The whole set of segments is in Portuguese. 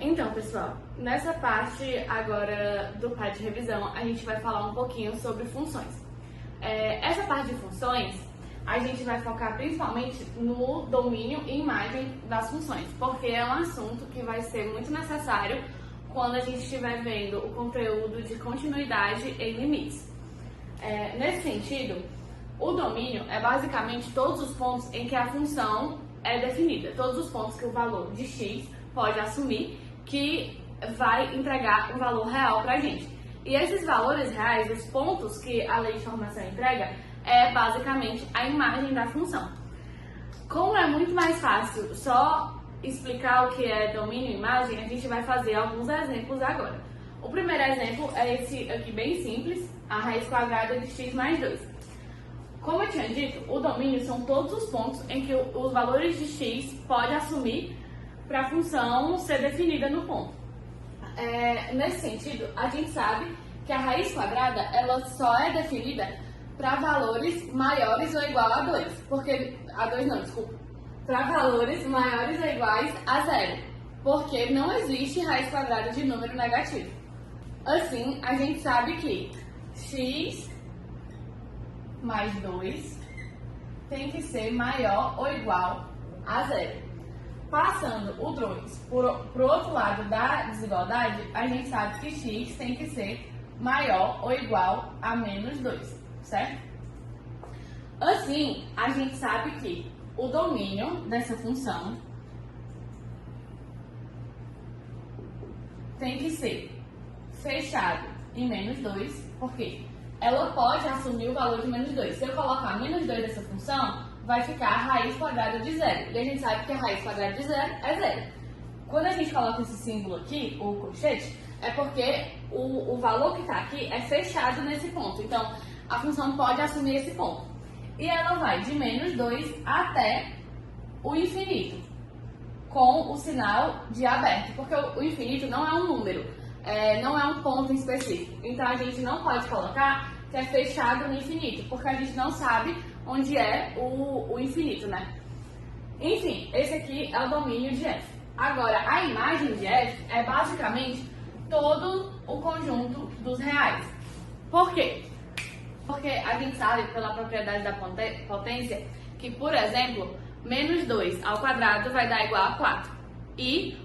Então, pessoal, nessa parte agora do PAD de revisão, a gente vai falar um pouquinho sobre funções. Essa parte de funções, a gente vai focar principalmente no domínio e imagem das funções, porque é um assunto que vai ser muito necessário quando a gente estiver vendo o conteúdo de continuidade em limites. Nesse sentido, o domínio é basicamente todos os pontos em que a função é definida, todos os pontos que o valor de x pode assumir que vai entregar um valor real para a gente. E esses valores reais, os pontos que a lei de formação entrega, é basicamente a imagem da função. Como é muito mais fácil só explicar o que é domínio e imagem, a gente vai fazer alguns exemplos agora. O primeiro exemplo é esse aqui bem simples, a raiz quadrada de x mais 2. Como eu tinha dito, o domínio são todos os pontos em que os valores de x pode assumir para a função ser definida no ponto. Nesse sentido, a gente sabe que a raiz quadrada ela só é definida para valores maiores ou igual a 2, para valores maiores ou iguais a 0, porque não existe raiz quadrada de número negativo. Assim, a gente sabe que x mais 2 tem que ser maior ou igual a 0. Passando o 2 para o outro lado da desigualdade, a gente sabe que x tem que ser maior ou igual a menos 2, certo? Assim, a gente sabe que o domínio dessa função tem que ser fechado em menos 2, porque ela pode assumir o valor de menos 2. Se eu colocar menos 2 dessa função, vai ficar a raiz quadrada de 0. E a gente sabe que a raiz quadrada de 0 é 0. Quando a gente coloca esse símbolo aqui, o colchete, é porque o valor que está aqui é fechado nesse ponto. Então, a função pode assumir esse ponto. E ela vai de menos 2 até o infinito, com o sinal de aberto. Porque o infinito não é um número, não é um ponto específico. Então, a gente não pode colocar que é fechado no infinito, porque a gente não sabe onde é o infinito, né? Enfim, esse aqui é o domínio de f. Agora, a imagem de f é basicamente todo o conjunto dos reais. Por quê? Porque a gente sabe, pela propriedade da potência, que, por exemplo, menos 2 ao quadrado vai dar igual a 4. E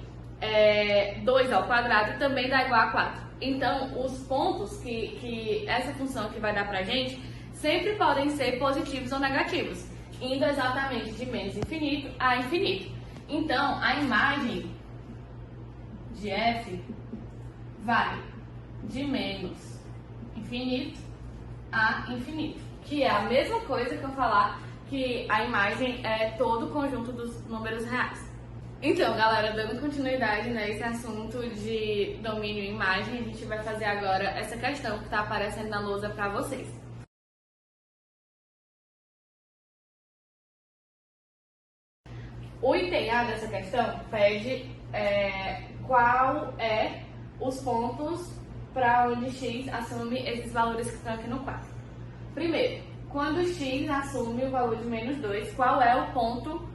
2 ao quadrado também dá igual a 4. Então, os pontos que essa função que vai dar pra gente sempre podem ser positivos ou negativos, indo exatamente de menos infinito a infinito. Então, a imagem de f vai de menos infinito a infinito, que é a mesma coisa que eu falar que a imagem é todo o conjunto dos números reais. Então, galera, dando continuidade nesse assunto de domínio e imagem, a gente vai fazer agora essa questão que está aparecendo na lousa para vocês. O item A dessa questão pede qual é os pontos para onde x assume esses valores que estão aqui no quadro. Primeiro, quando x assume o valor de menos 2, qual é o ponto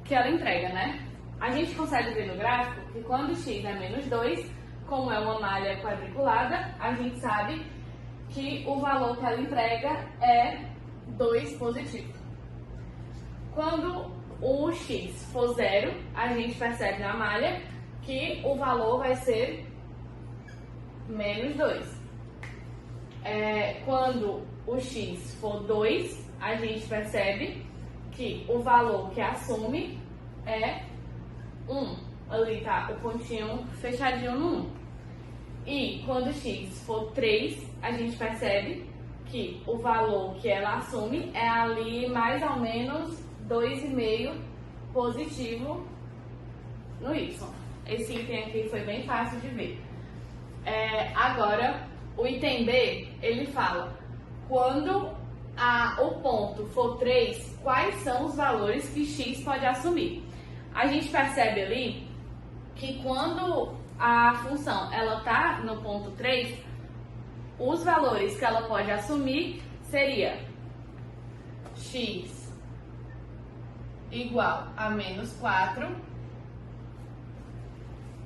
que ela entrega, né? A gente consegue ver no gráfico que quando x é menos 2, como é uma malha quadriculada, a gente sabe que o valor que ela entrega é 2 positivo. Quando o x for 0, a gente percebe na malha que o valor vai ser menos 2. Quando o x for 2, a gente percebe que o valor que assume é 1. Ali tá o pontinho fechadinho no 1. E quando x for 3, a gente percebe que o valor que ela assume é ali mais ou menos 2,5 positivo no y. Esse item aqui foi bem fácil de ver. Agora, o item B, ele fala quando o ponto for 3, quais são os valores que x pode assumir. A gente percebe ali que quando a função ela está no ponto 3, os valores que ela pode assumir seria x igual a menos 4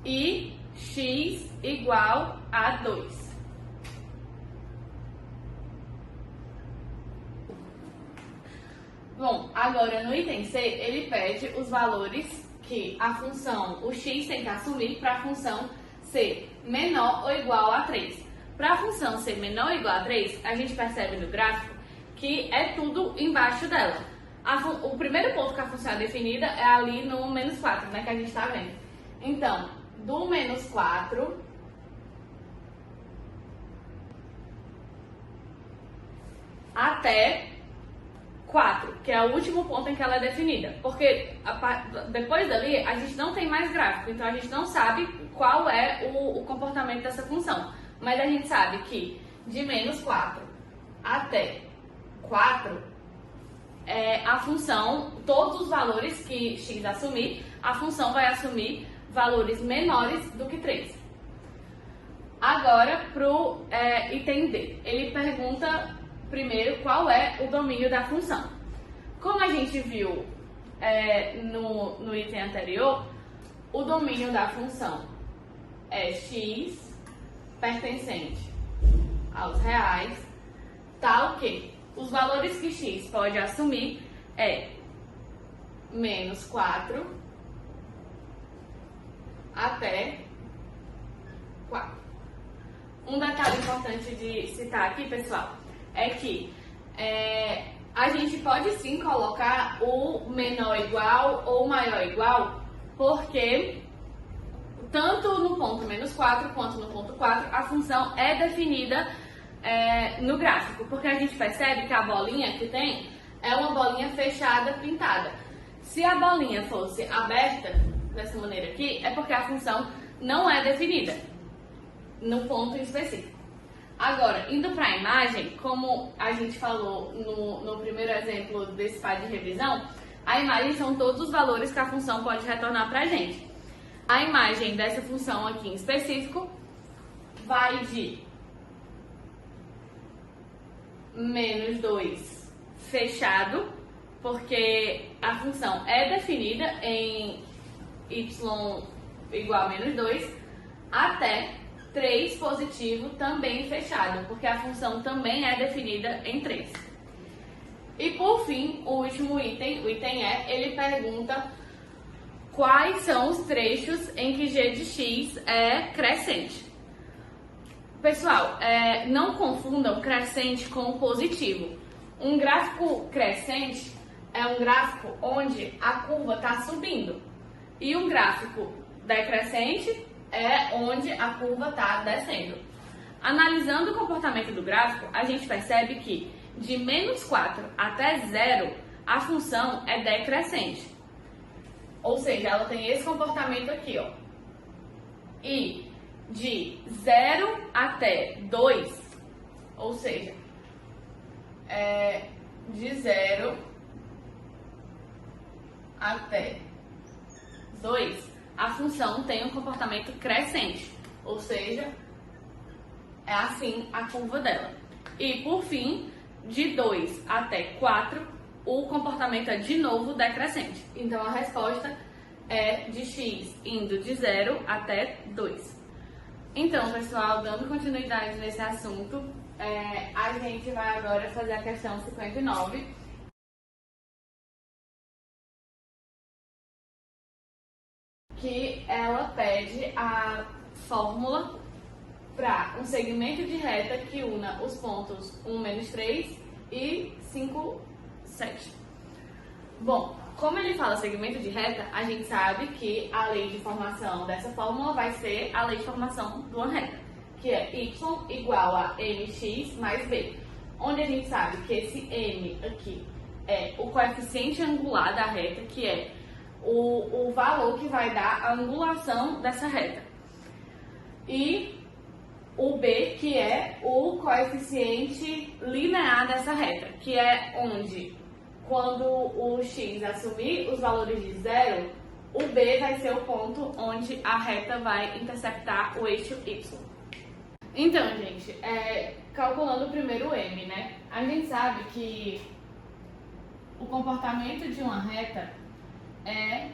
e x igual a 2. Bom, agora no item C, ele pede os valores que a função, o x tem que assumir para a função ser menor ou igual a 3. Para a função ser menor ou igual a 3, a gente percebe no gráfico que é tudo embaixo dela. O primeiro ponto que a função é definida é ali no menos 4, né, que a gente está vendo. Então, do menos 4 até 4, que é o último ponto em que ela é definida. Porque depois dali a gente não tem mais gráfico, então a gente não sabe qual é o comportamento dessa função. Mas a gente sabe que de menos 4 até 4, a função, todos os valores que x assumir, a função vai assumir valores menores do que 3. Agora, para o item D, ele pergunta primeiro qual é o domínio da função. Como a gente viu no item anterior, o domínio da função é x pertencente aos reais, tal que os valores que x pode assumir é menos 4 até 4. Um detalhe importante de citar aqui, pessoal, é que a gente pode sim colocar o menor igual ou maior igual, porque tanto no ponto menos 4 quanto no ponto 4, a função é definida no gráfico, porque a gente percebe que a bolinha que tem é uma bolinha fechada, pintada. Se a bolinha fosse aberta, dessa maneira aqui, é porque a função não é definida no ponto específico. Agora, indo para a imagem, como a gente falou no primeiro exemplo desse par de revisão, a imagem são todos os valores que a função pode retornar para a gente. A imagem dessa função aqui em específico vai de menos 2 fechado, porque a função é definida em y igual a menos 2, até 3 positivo também fechado, porque a função também é definida em 3. E por fim, o último item, o item E, ele pergunta quais são os trechos em que g de x é crescente. Pessoal, não confundam crescente com positivo. Um gráfico crescente é um gráfico onde a curva está subindo. E um gráfico decrescente é onde a curva está descendo. Analisando o comportamento do gráfico, a gente percebe que de menos 4 até 0, a função é decrescente. Ou seja, ela tem esse comportamento aqui, ó. E de 0 até 2, ou seja, de 0 até 2, a função tem um comportamento crescente, ou seja, é assim a curva dela. E por fim, de 2 até 4, o comportamento é de novo decrescente. Então a resposta é de x indo de 0 até 2. Então, pessoal, dando continuidade nesse assunto, a gente vai agora fazer a questão 59. Que ela pede a fórmula para um segmento de reta que una os pontos 1, menos 3 e 5, 7. Bom, como ele fala segmento de reta, a gente sabe que a lei de formação dessa fórmula vai ser a lei de formação de uma reta, que é y igual a mx mais b, onde a gente sabe que esse m aqui é o coeficiente angular da reta, que é o valor que vai dar a angulação dessa reta. E o b, que é o coeficiente linear dessa reta, que é onde, quando o x assumir os valores de 0, o b vai ser o ponto onde a reta vai interceptar o eixo y. Então, gente, calculando o primeiro m, né? A gente sabe que o comportamento de uma reta é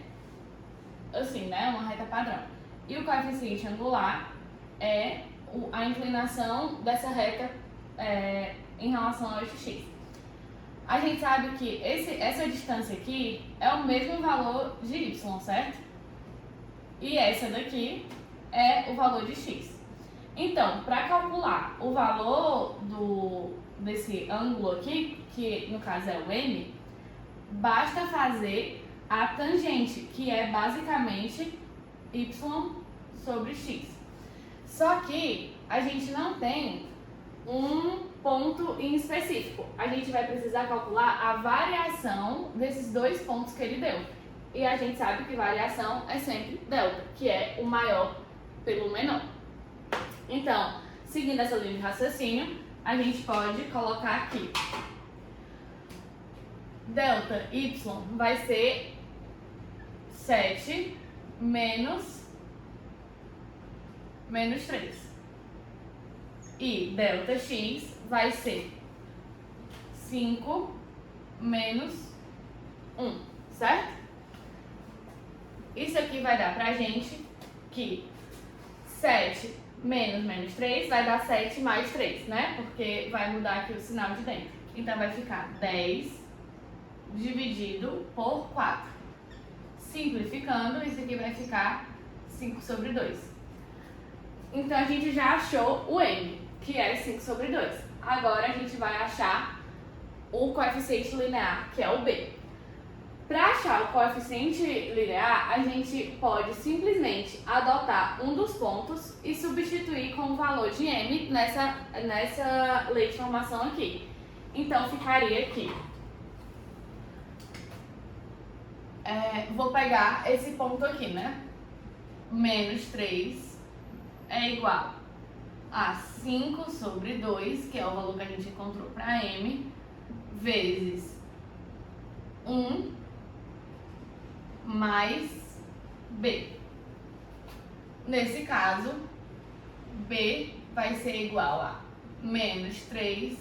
assim, né? Uma reta padrão. E o coeficiente angular é a inclinação dessa reta em relação ao eixo x. A gente sabe que essa distância aqui é o mesmo valor de y, certo? E essa daqui é o valor de x. Então, para calcular o valor desse ângulo aqui, que no caso é o m, basta fazer a tangente, que é basicamente y sobre x. Só que a gente não tem um ponto em específico. A gente vai precisar calcular a variação desses dois pontos que ele deu. E a gente sabe que variação é sempre delta, que é o maior pelo menor. Então, seguindo essa linha de raciocínio, a gente pode colocar aqui. Delta y vai ser 7 menos 3. E delta x vai ser 5 menos 1, certo? Isso aqui vai dar pra gente que 7 menos 3 vai dar 7 mais 3, né? Porque vai mudar aqui o sinal de dentro. Então vai ficar 10 dividido por 4. Simplificando, isso aqui vai ficar 5 sobre 2. Então a gente já achou o m, que é 5 sobre 2. Agora a gente vai achar o coeficiente linear, que é o b. Para achar o coeficiente linear, a gente pode simplesmente adotar um dos pontos e substituir com o valor de m nessa lei de formação aqui. Então ficaria aqui. Vou pegar esse ponto aqui, né? Menos 3 é igual a 5 sobre 2, que é o valor que a gente encontrou para m, vezes 1 mais b. Nesse caso, b vai ser igual a menos 3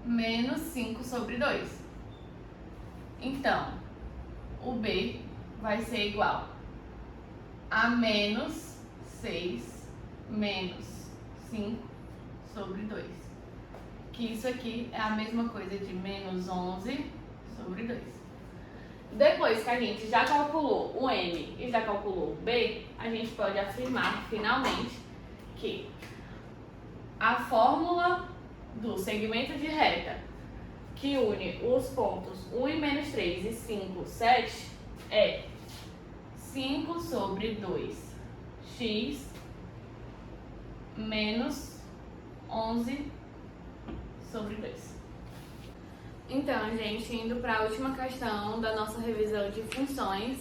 menos 5 sobre 2. Então, o b vai ser igual a menos 6 menos 5 sobre 2. Que isso aqui é a mesma coisa de menos 11 sobre 2. Depois que a gente já calculou o m e já calculou o b, a gente pode afirmar finalmente que a fórmula do segmento de reta que une os pontos 1 e menos 3 e 5, 7 é 5 sobre 2x menos 11 sobre 2. Então, gente, indo para a última questão da nossa revisão de funções,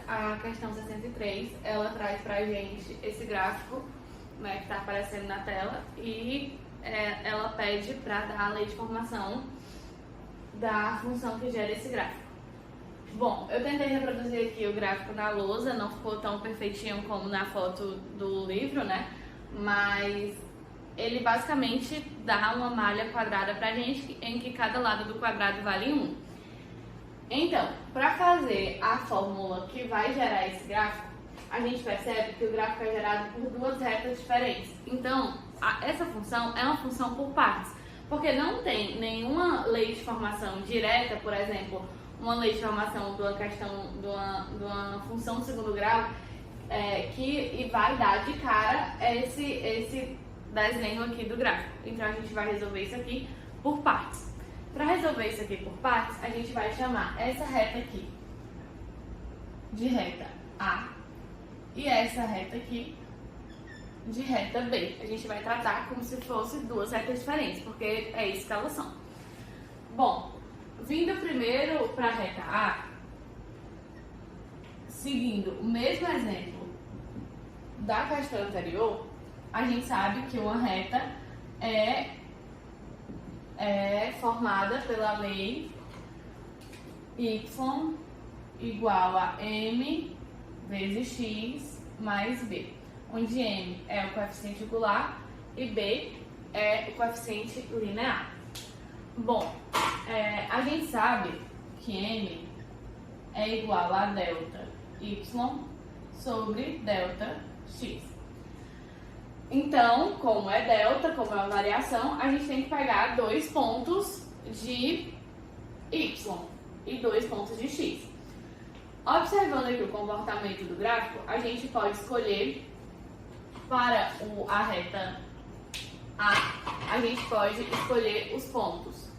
a questão 63, ela traz para a gente esse gráfico, né, que está aparecendo na tela, e ela pede para dar a lei de formação da função que gera esse gráfico. Bom, eu tentei reproduzir aqui o gráfico na lousa, não ficou tão perfeitinho como na foto do livro, né? Mas ele basicamente dá uma malha quadrada pra gente, em que cada lado do quadrado vale 1. Então, para fazer a fórmula que vai gerar esse gráfico, a gente percebe que o gráfico é gerado por duas retas diferentes. Então, essa função é uma função por partes, porque não tem nenhuma lei de formação direta, por exemplo, uma lei de formação de uma questão de uma função de segundo grau, que vai dar de cara esse desenho aqui do gráfico. Então a gente vai resolver isso aqui por partes. Para resolver isso aqui por partes, a gente vai chamar essa reta aqui de reta A e essa reta aqui de reta B. A gente vai tratar como se fossem duas retas diferentes, porque é isso que elas são. Bom, vindo primeiro para a reta A, seguindo o mesmo exemplo da questão anterior, a gente sabe que uma reta é formada pela lei y igual a m vezes x mais b, onde m é o coeficiente angular e b é o coeficiente linear. Bom, a gente sabe que m é igual a delta y sobre delta x. Então, como é delta, como é uma variação, a gente tem que pegar 2 pontos de y e 2 pontos de x. Observando aqui o comportamento do gráfico, a gente pode escolher para a reta A, a gente pode escolher os pontos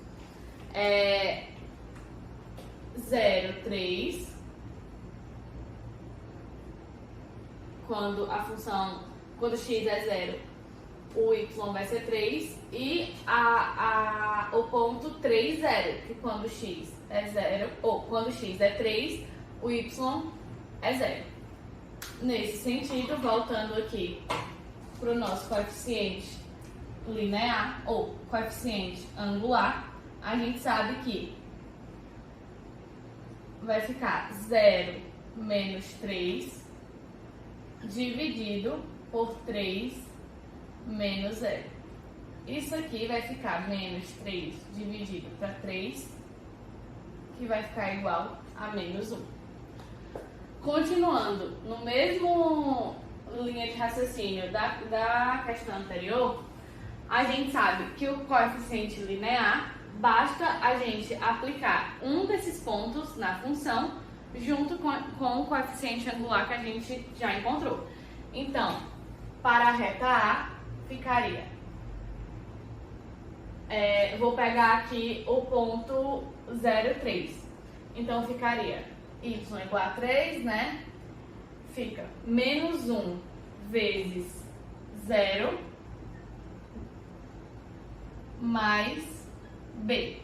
0, 3, quando x é 0, o y vai ser 3, e o ponto 3, 0, que quando x é 0, ou quando x é 3, o y é 0. Nesse sentido, voltando aqui para o nosso coeficiente linear, ou coeficiente angular, a gente sabe que vai ficar 0 menos 3 dividido por 3 menos 0. Isso aqui vai ficar menos 3 dividido para 3, que vai ficar igual a menos 1. Continuando, no mesmo linha de raciocínio da questão anterior, a gente sabe que o coeficiente linear, basta a gente aplicar um desses pontos na função junto com o coeficiente angular que a gente já encontrou. Então, para a reta A, ficaria... vou pegar aqui o ponto 0,3. Então, ficaria y igual a 3, né? Fica menos 1 vezes 0 mais b.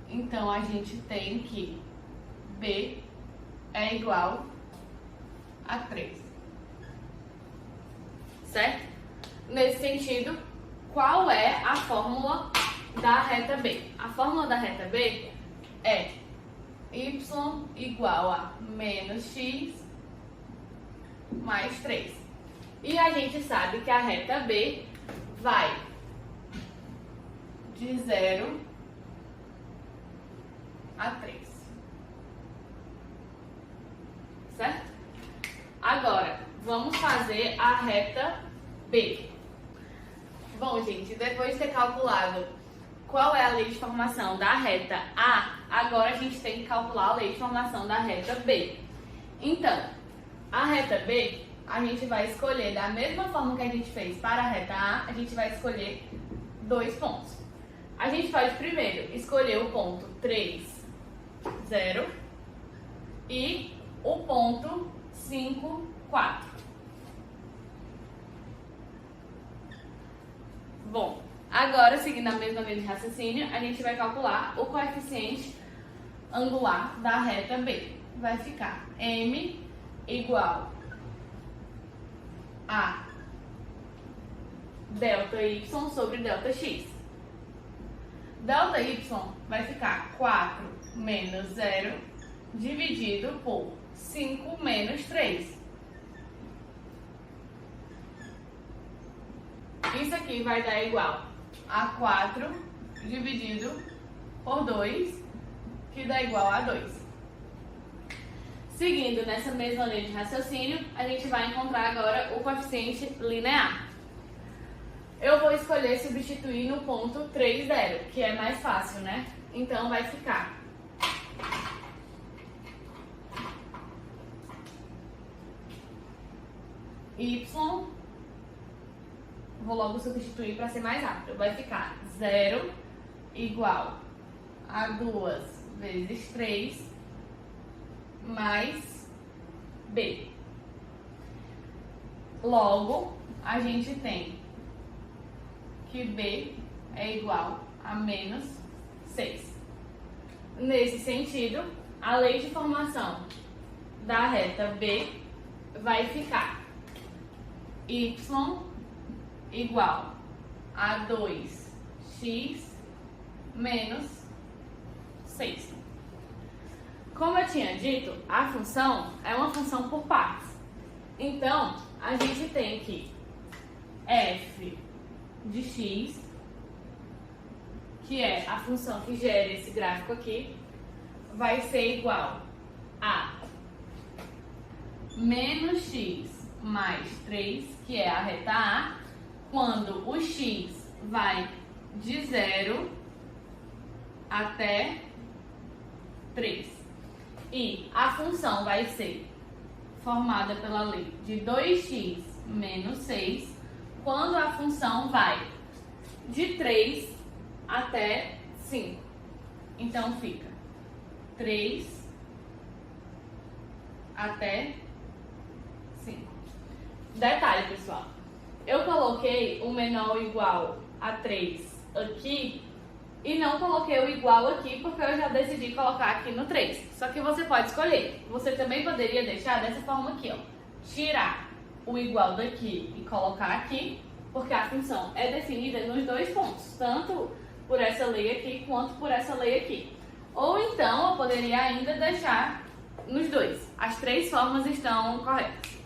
Então, a gente tem que b é igual a 3. Certo? Nesse sentido, qual é a fórmula da reta B? A fórmula da reta B é y igual a menos x mais 3. E a gente sabe que a reta B vai de 0 a 3. Certo? Agora, vamos fazer a reta B. Bom, gente, depois de ter calculado qual é a lei de formação da reta A, agora a gente tem que calcular a lei de formação da reta B. Então, a reta B, a gente vai escolher, da mesma forma que a gente fez para a reta A, a gente vai escolher 2 pontos. A gente pode primeiro escolher o ponto 3, 0 e o ponto 5, 4. Bom, agora, seguindo a mesma linha de raciocínio, a gente vai calcular o coeficiente angular da reta B. Vai ficar m igual a delta y sobre delta x. Delta y vai ficar 4 menos 0 dividido por 5 menos 3. Isso aqui vai dar igual a 4 dividido por 2, que dá igual a 2. Seguindo nessa mesma linha de raciocínio, a gente vai encontrar agora o coeficiente linear. Eu vou escolher substituir no ponto 3, 0, que é mais fácil, né? Então, vai ficar y, vou logo substituir para ser mais rápido, vai ficar 0 igual a 2 vezes 3 mais b. Logo, a gente tem que b é igual a menos 6. Nesse sentido, a lei de formação da reta B vai ficar y igual a 2x menos 6. Como eu tinha dito, a função é uma função por partes. Então, a gente tem que f de x, que é a função que gera esse gráfico aqui, vai ser igual a menos x mais 3, que é a reta A, quando o x vai de 0 até 3. E a função vai ser formada pela lei de 2x menos 6, quando a função vai de 3 até 5. Então fica 3 até 5. Detalhe, pessoal. Eu coloquei o menor ou igual a 3 aqui e não coloquei o igual aqui porque eu já decidi colocar aqui no 3. Só que você pode escolher. Você também poderia deixar dessa forma aqui, ó. Tirar o igual daqui e colocar aqui, porque a função é definida nos dois pontos, tanto por essa lei aqui quanto por essa lei aqui. Ou então eu poderia ainda deixar nos dois. As três formas estão corretas.